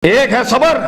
ایک ہے صبر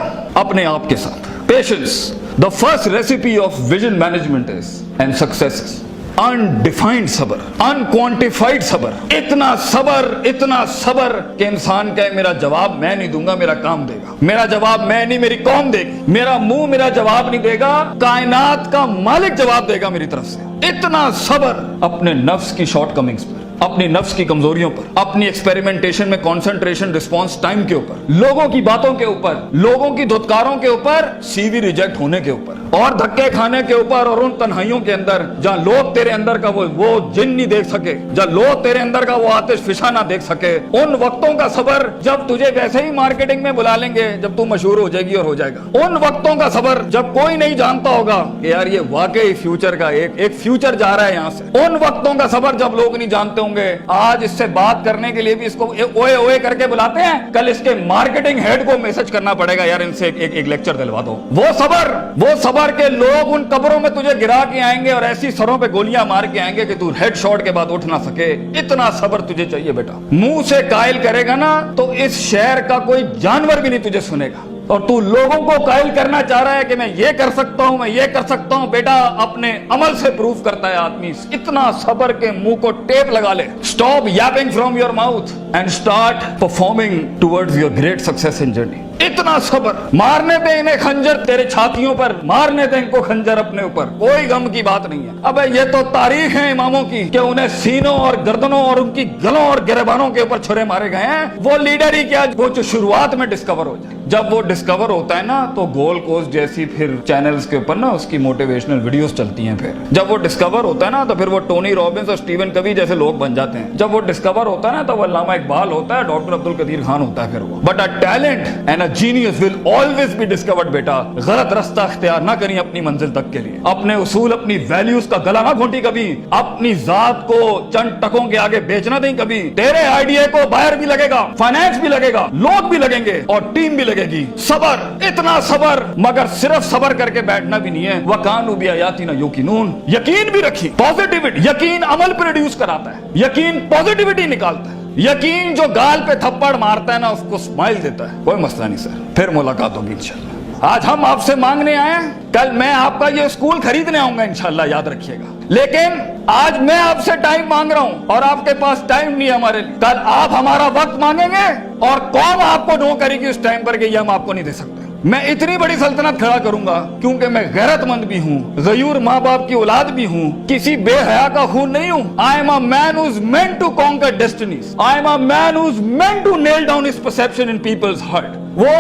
اپنے آپ کے ساتھ، patience. The first recipe of vision management is and success is undefined صبر، unquantified صبر. اتنا صبر کہ انسان کہے میرا جواب میں نہیں دوں گا، میرا کام دے گا. میرا جواب میں نہیں، میری قوم دے گی. میرا منہ میرا جواب نہیں دے گا، کائنات کا مالک جواب دے گا میری طرف سے. اتنا صبر اپنے نفس کی شارٹ کمنگز پر، اپنی نفس کی کمزوریوں پر، اپنی ایکسپیریمنٹیشن میں کنسنٹریشن رسپانس ٹائم کے اوپر، لوگوں کی باتوں کے اوپر، لوگوں کی دھتکاروں کے اوپر، سی وی ریجیکٹ ہونے کے اوپر، اور دھکے کھانے کے اوپر، اور ان تنہائیوں کے اندر جہاں لوگ تیرے اندر کا وہ جن نہیں دیکھ سکے، جہاں لوگ تیرے اندر کا وہ آتش فشاں نہ دیکھ سکے. ان وقتوں کا صبر جب تجھے ویسے ہی مارکیٹنگ میں بلا لیں گے جب تو مشہور ہو جائے گی اور ہو جائے گا. ان وقتوں کا صبر جب کوئی نہیں جانتا ہوگا کہ یار یہ واقعی فیوچر کا ایک فیوچر جا رہا ہے یہاں سے. ان وقتوں کا صبر جب لوگ نہیں جانتے ہوں گے. آج اس سے بات کرنے کے لیے بھی اس کو اوئے اوئے کر کے بلاتے ہیں، کل اس کے مارکیٹنگ ہیڈ کو میسج کرنا پڑے گا یار ان سے ایک لیکچر دلوا دو. وہ صبر کے لوگ ان قبروں میں تجھے گرا کے آئیں گے اور ایسی سروں پہ گولیاں مار کے آئیں گے کہ تو ہیڈ شاٹ کے بعد اٹھ نہ سکے. اتنا صبر تجھے چاہیے بیٹا. منہ سے قائل کرے گا نا تو اس شہر کا کوئی جانور بھی نہیں تجھے سنے گا. اور تو لوگوں کو قائل کرنا چاہ رہا ہے کہ میں یہ کر سکتا ہوں، میں یہ کر سکتا ہوں. بیٹا اپنے عمل سے پروف کرتا ہے آدمی. اتنا صبر کے منہ کو ٹیپ لگا لے. Stop yapping from your mouth and start performing towards your great success in journey. اتنا صبر. مارنے دے انہیں خنجر تیرے چھاتیوں پر، مارنے دے ان کو خنجر اپنے اوپر. کوئی غم کی بات نہیں ہے. ابے یہ تو تاریخ ہے اماموں کی کہ انہیں سینوں اور گردنوں اور ان کی گلوں اور گریبانوں کے اوپر چھرے مارے گئے ہیں. وہ لیڈر ہی کیا وہ جو شروعات میں ڈسکور ہو جائے. جب وہ ڈسکور ہوتا ہے نا تو گول کوسٹ جیسی پھر چینلز کے اوپر نا اس کی موٹیویشنل ویڈیوز چلتی ہیں. پھر جب وہ ڈسکور ہوتا ہے نا تو پھر وہ ٹونی رابنس اور اسٹیون کوی جیسے لوگ بن جاتے ہیں. جب وہ ڈسکور ہوتا ہے نا تو وہ علامہ اقبال ہوتا ہے، ڈاکٹر عبد القدیر خان ہوتا ہے. پھر وہ but a talent and a genius will always be discovered. بیٹا غلط راستہ اختیار نہ کریں اپنی منزل تک کے لیے. اپنے اصول، اپنی ویلیوز کا گلا نہ گھونٹی کبھی. اپنی ذات کو چند ٹکوں کے آگے بیچنا دیں کبھی. تیرے آئیڈیا کو بائر بھی لگے گا، فائنانس بھی لگے گا، لوگ بھی لگیں گے اور ٹیم بھی لگے گی. صبر، اتنا صبر. مگر صرف صبر کر کے بیٹھنا بھی نہیں ہے. وَكَانُوا بِآيَاتِنَا يُوقِنُونَ. یقین بھی رکھی. پازیٹیوٹی. یقین عمل پروڈیوس کراتا ہے. یقین پازیٹیوٹی نکالتا ہے. یقین جو گال پہ تھپڑ مارتا ہے نا اس کو اسمائل دیتا ہے. کوئی مسئلہ نہیں سر، پھر ملاقات ہوگی انشاءاللہ. آج ہم آپ سے مانگنے آئے ہیں، کل میں آپ کا یہ اسکول خریدنے آؤں گا انشاءاللہ، یاد رکھیے گا. لیکن آج میں آپ سے ٹائم مانگ رہا ہوں اور آپ کے پاس ٹائم نہیں ہے ہمارے لیے. کل آپ ہمارا وقت مانگیں گے اور قوم آپ کو نو کرے گی اس ٹائم پر کہ یہ ہم آپ کو نہیں دے سکتے. میں اتنی بڑی سلطنت کھڑا کروں گا کیونکہ میں غیرت مند بھی ہوں، غیور ماں باپ کی اولاد بھی ہوں، کسی بے حیا کا خون نہیں ہوں. I am a man who's meant to conquer destinies. I am a man who's meant to nail down his perception in people's heart. وہ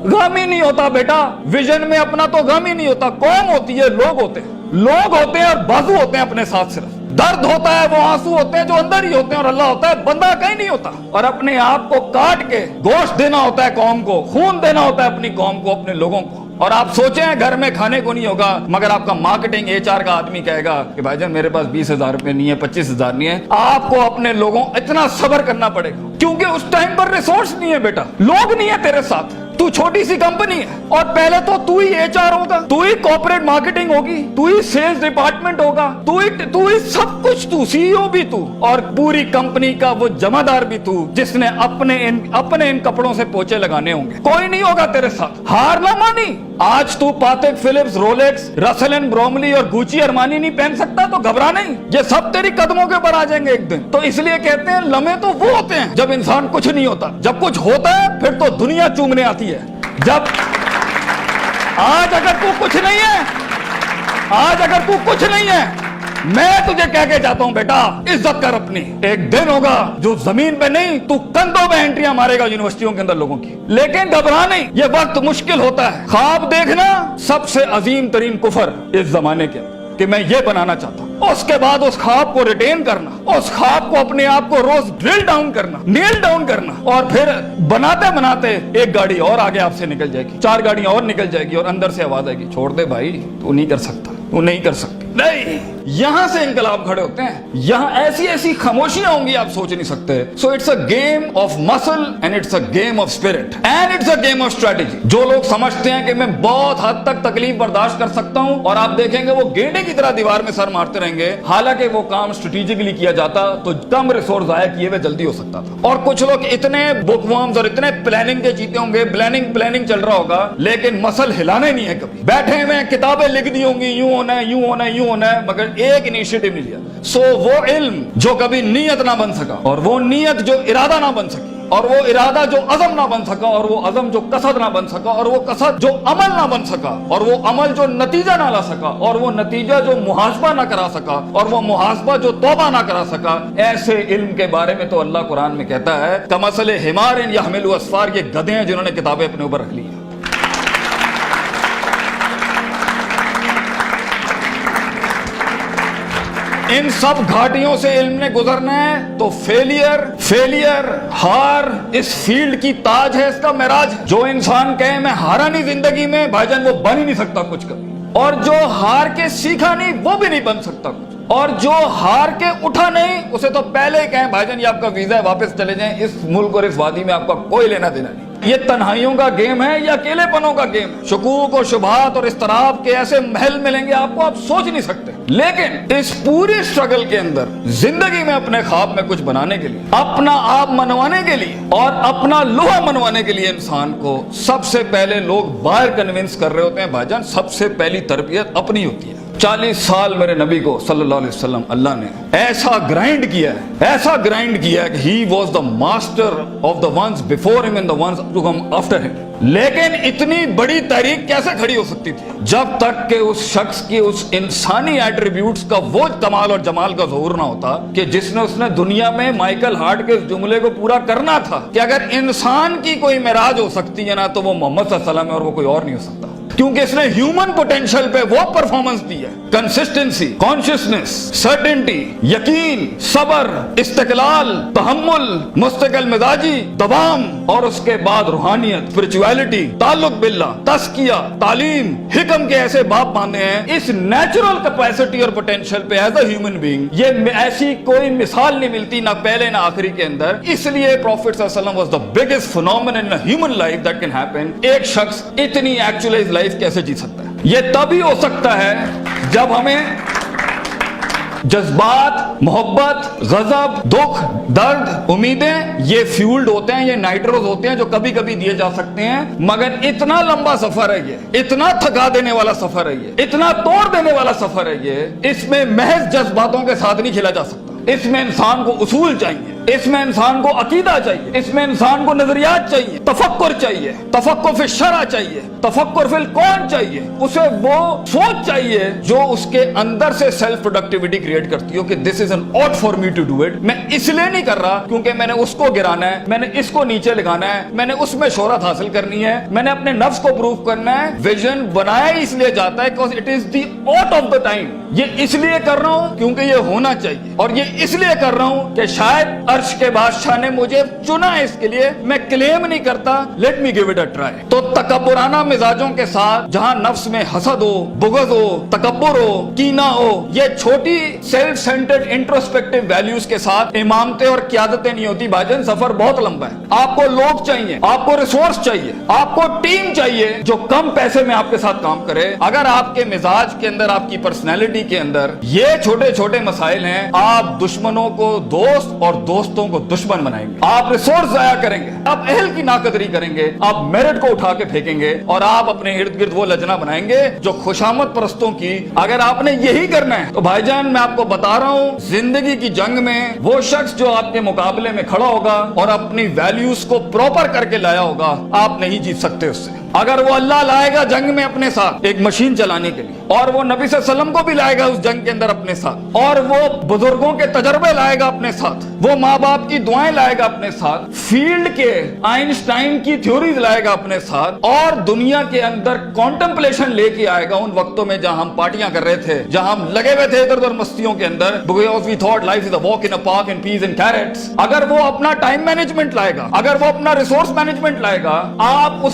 غم ہی نہیں ہوتا بیٹا. ویژن میں اپنا تو غم ہی نہیں ہوتا. قوم ہوتی ہے، لوگ ہوتے ہیں. لوگ ہوتے ہیں اور بازو ہوتے ہیں اپنے ساتھ. صرف درد ہوتا ہے، وہ آنسو ہوتے ہیں جو اندر ہی ہوتے ہیں، اور اللہ ہوتا ہے بندہ کہیں نہیں ہوتا. اور اپنے آپ کو کاٹ کے گوشت دینا ہوتا ہے قوم کو، خون دینا ہوتا ہے اپنی قوم کو، اپنے لوگوں کو. اور آپ سوچیں گھر میں کھانے کو نہیں ہوگا مگر آپ کا مارکیٹنگ HR کا آدمی کہے گا کہ بھائی جان میرے پاس 20,000 روپے نہیں ہے، 25,000 نہیں ہے. آپ کو اپنے لوگوں اتنا صبر کرنا پڑے گا کیونکہ اس ٹائم پر ریسورس نہیں ہے بیٹا. لوگ نہیں ہے تیرے ساتھ. تو چھوٹی سی کمپنی ہے اور پہلے تو ہی HR ہوگا، تو ہی کارپوریٹ مارکیٹنگ ہوگی، تو ہی سیلز ڈپارٹمنٹ ہوگا، تو ہی سب کچھ. تو CEO بھی تو اور پوری کمپنی کا وہ جمع دار بھی تو جس نے اپنے ان کپڑوں سے پوچھے لگانے ہوں گے. کوئی نہیں ہوگا تیرے ساتھ. ہار نہ مانی. آج تو پاتک فلپس، رولیکس، رسل اینڈ بروملی اور گوچی ارمانی نہیں پہن سکتا تو گھبرا نہیں. یہ سب تیری قدموں کے اوپر آ جائیں گے ایک دن. تو اس لیے کہتے ہیں لمحے تو وہ ہوتے ہیں جب انسان کچھ نہیں ہوتا. جب کچھ ہوتا ہے پھر تو دنیا چومنے آتی ہے. جب آج اگر تو کچھ نہیں ہے میں تجھے کہہ کے جاتا ہوں بیٹا عزت کر اپنی. ایک دن ہوگا جو زمین پہ نہیں تو کندھوں پہ انٹریاں مارے گا یونیورسٹیوں کے اندر لوگوں کی. لیکن گھبرا نہیں. یہ وقت مشکل ہوتا ہے. خواب دیکھنا سب سے عظیم ترین کفر اس زمانے کے کہ میں یہ بنانا چاہتا ہوں. اس کے بعد اس خواب کو ریٹین کرنا، اس خواب کو اپنے آپ کو روز ڈرل ڈاؤن کرنا، نیل ڈاؤن کرنا، اور پھر بناتے ایک گاڑی اور آگے آپ سے نکل جائے گی، 4 گاڑیاں اور نکل جائے گی اور اندر سے آواز آئے گی چھوڑ دے بھائی، تو نہیں کر سکتا، تو نہیں کر سکتی. نہیں, یہاں سے انقلاب کھڑے ہوتے ہیں. یہاں ایسی ایسی خاموشیاں ہوں گی آپ سوچ نہیں سکتے. So it's a game of muscle and it's a game of spirit and it's a game of strategy. جو لوگ سمجھتے ہیں کہ میں بہت حد تک تکلیف برداشت کر سکتا ہوں, اور آپ دیکھیں گے وہ گینڈے کی طرح دیوار میں سر مارتے رہیں گے, حالانکہ وہ کام اسٹریٹجکلی کیا جاتا تو کم ریسورس ضائع کیے ہوئے جلدی ہو سکتا تھا. اور کچھ لوگ اتنے بک ورمز اور اتنے پلاننگ کے جیتے ہوں گے, پلاننگ چل رہا ہوگا, لیکن مسل ہلانا نہیں ہے. کبھی بیٹھے ہوئے کتابیں لکھ دی ہوں گی, یوں ہونا ہے, یوں ہونا ہے, یوں ہونا ہے, مگر ایک انیشیٹو نہیں لیا. سو وہ علم جو کبھی نیت نہ بن سکا, اور وہ نیت جو ارادہ نہ بن سکی, اور وہ ارادہ جو عزم نہ بن سکا, اور وہ عزم جو قصد نہ بن سکا, اور وہ قصد جو عمل نہ بن سکا, اور وہ عمل جو نتیجہ نہ لا سکا, اور وہ نتیجہ جو محاسبہ نہ کرا سکا, اور وہ محاسبہ جو توبہ نہ کرا سکا, ایسے علم کے بارے میں تو اللہ قرآن میں کہتا ہے کمثل حمار یحمل اسفار, یہ گدھے ہیں جنہوں نے کتابیں اپنے اوپر رکھ لی ہیں. ان سب گھاٹیوں سے علم نے گزرنا ہے تو فیلئر ہار اس فیلڈ کی تاج ہے, اس کا معراج. جو انسان کہے میں ہارا نہیں زندگی میں, بھائی جان وہ بن ہی نہیں سکتا کچھ کبھی. اور جو ہار کے سیکھا نہیں وہ بھی نہیں بن سکتا کچھ. اور جو ہار کے اٹھا نہیں اسے تو پہلے ہی کہیں بھائی جان یہ آپ کا ویزا ہے, واپس چلے جائیں, اس ملک اور اس وادی میں آپ کا کوئی لینا دینا نہیں. یہ تنہائیوں کا گیم ہے یا اکیلے پنوں کا گیم ہے. شکوک اور شبہات اور اضطراب کے ایسے محل ملیں گے آپ کو, آپ سوچ نہیں سکتے. لیکن اس پوری اسٹرگل کے اندر زندگی میں اپنے خواب میں کچھ بنانے کے لیے, اپنا آپ منوانے کے لیے, اور اپنا لوہا منوانے کے لیے انسان کو سب سے پہلے لوگ باہر کنونس کر رہے ہوتے ہیں. بھائی جان سب سے پہلی تربیت اپنی ہوتی ہے. 40 سال میرے نبی کو صلی اللہ علیہ وسلم اللہ نے ایسا گرائنڈ کیا ہے کہ he was the master of the ones before him and the ones to come after him. لیکن اتنی بڑی تحریک کیسے کھڑی ہو سکتی تھی جب تک کہ اس شخص کی اس انسانی ایٹریبیوٹس کا وہ کمال اور جمال کا ظہور نہ ہوتا کہ جس نے دنیا میں مائیکل ہارٹ کے اس جملے کو پورا کرنا تھا کہ اگر انسان کی کوئی معراج ہو سکتی ہے نا تو وہ محمد صلی اللہ علیہ وسلم ہے, اور وہ کوئی اور نہیں ہو سکتا. کیونکہ اس نے ہیومن پوٹینشل پہ وہ پرفارمنس دی ہے, کنسسٹنسی, کانشیسنس, سرٹنٹی, یقین, صبر, استقلال, تحمل, مستقل مزاجی, دوام, اور اس کے بعد روحانیت, اسپرچویلٹی, تعلق باللہ, تزکیہ, تعلیم, حکم کے ایسے باب باندھے ہیں. اس نیچرل کیپیسٹی اور پوٹینشل پہ ایز اے ہیومن بینگ یہ ایسی کوئی مثال نہیں ملتی, نہ پہلے نہ آخری کے اندر. اس لیے پروفیٹ صلی اللہ علیہ وسلم was the biggest phenomenon in human life that can happen. ایک شخص اتنی ایکچوئلائز لائف کیسے جی سکتا ہے؟ یہ تبھی ہو سکتا ہے جب ہمیں جذبات, محبت, غضب, دکھ, درد, امیدیں یہ فیولڈ ہوتے ہیں, یہ نائٹروز ہوتے ہیں جو کبھی کبھی دیے جا سکتے ہیں. مگر اتنا لمبا سفر ہے یہ, اتنا تھکا دینے والا سفر ہے یہ, اتنا توڑ دینے والا سفر ہے یہ. اس میں محض جذباتوں کے ساتھ نہیں کھیلا جا سکتا. اس میں انسان کو اصول چاہیے, اس میں انسان کو عقیدہ چاہیے, اس میں انسان کو نظریات چاہیے, تفکر چاہیے, تفکر فی الشرع چاہیے, تفکر فی الکون چاہیے. اسے وہ سوچ چاہیے جو اس کے اندر سے سیلف پروڈکٹیوٹی کریٹ کرتی ہو کہ this is an ought for me to do it. میں اس لیے نہیں کر رہا کیونکہ میں نے اس کو گرانا ہے, میں نے اس کو نیچے لگانا ہے, میں نے اس میں شہرت حاصل کرنی ہے, میں نے اپنے نفس کو پروف کرنا ہے. ویژن بنایا اس لیے جاتا ہے because it is the ought of the time. یہ اس لیے کر رہا ہوں کیونکہ یہ ہونا چاہیے, اور یہ اس لیے کر رہا ہوں کہ شاید عرش کے بادشاہ نے مجھے چنا ہے اس کے لیے. میں کلیم نہیں کرتا, let me give it a try. تو تکبرانہ مزاجوں کے ساتھ جہاں نفس میں حسد ہو, بغض ہو, تکبر ہو, کینہ ہو, یہ چھوٹی سیلف سینٹرڈ انٹروسپیکٹیو ویلیوز کے ساتھ امامتیں اور قیادتیں نہیں ہوتی. بھاجن سفر بہت لمبا ہے. آپ کو لوگ چاہیے, آپ کو ریسورس چاہیے, آپ کو ٹیم چاہیے جو کم پیسے میں آپ کے ساتھ کام کرے. اگر آپ کے مزاج کے اندر, آپ کی پرسنالٹی کے اندر یہ چھوٹے چھوٹے مسائل ہیں, آپ دشمنوں کو دوست اور دوستوں کو دشمن بنائیں گے. آپ ریسورس ضائع کریں گے, آپ اہل کی ناقدری کریں گے, آپ میرٹ کو اٹھا کے پھینکیں گے, اور آپ اپنے ارد گرد وہ لجنا بنائیں گے جو خوشامد پرستوں کی. اگر آپ نے یہی کرنا ہے تو بھائی جان میں آپ کو بتا رہا ہوں, زندگی کی جنگ میں وہ شخص جو آپ کے مقابلے میں کھڑا ہوگا اور اپنی ویلیوز کو پراپر کر کے لایا ہوگا, آپ نہیں جیت سکتے اس سے. اگر وہ اللہ لائے گا جنگ میں اپنے ساتھ ایک مشین چلانے کے لیے, اور وہ نبی صلی اللہ علیہ وسلم کو بھی لائے گا اس جنگ کے اندر اپنے ساتھ, اور وہ بزرگوں کے تجربے لائے گا اپنے ساتھ, وہ ماں باپ کی دعائیں لائے گا اپنے ساتھ, فیلڈ کے آئنسٹائن کی تھیوریز لائے گا اپنے ساتھ, اور دنیا کے اندر کانٹمپلیشن لے کے آئے گا ان وقتوں میں جہاں ہم پارٹیاں کر رہے تھے, جہاں ہم لگے ہوئے تھے ادھر ادھر مستیوں کے اندر, because we thought life is a walk in a park and peas and carrots. اگر وہ اپنا ٹائم مینجمنٹ لائے گا, اگر وہ اپنا ریسورس مینجمنٹ لائے گا, آپ اس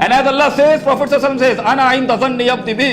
And as Allah says, Prophet sallallahu alaihi wasallam says, "Ana inda dhanni abdi bi."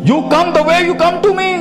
You come the way you come to me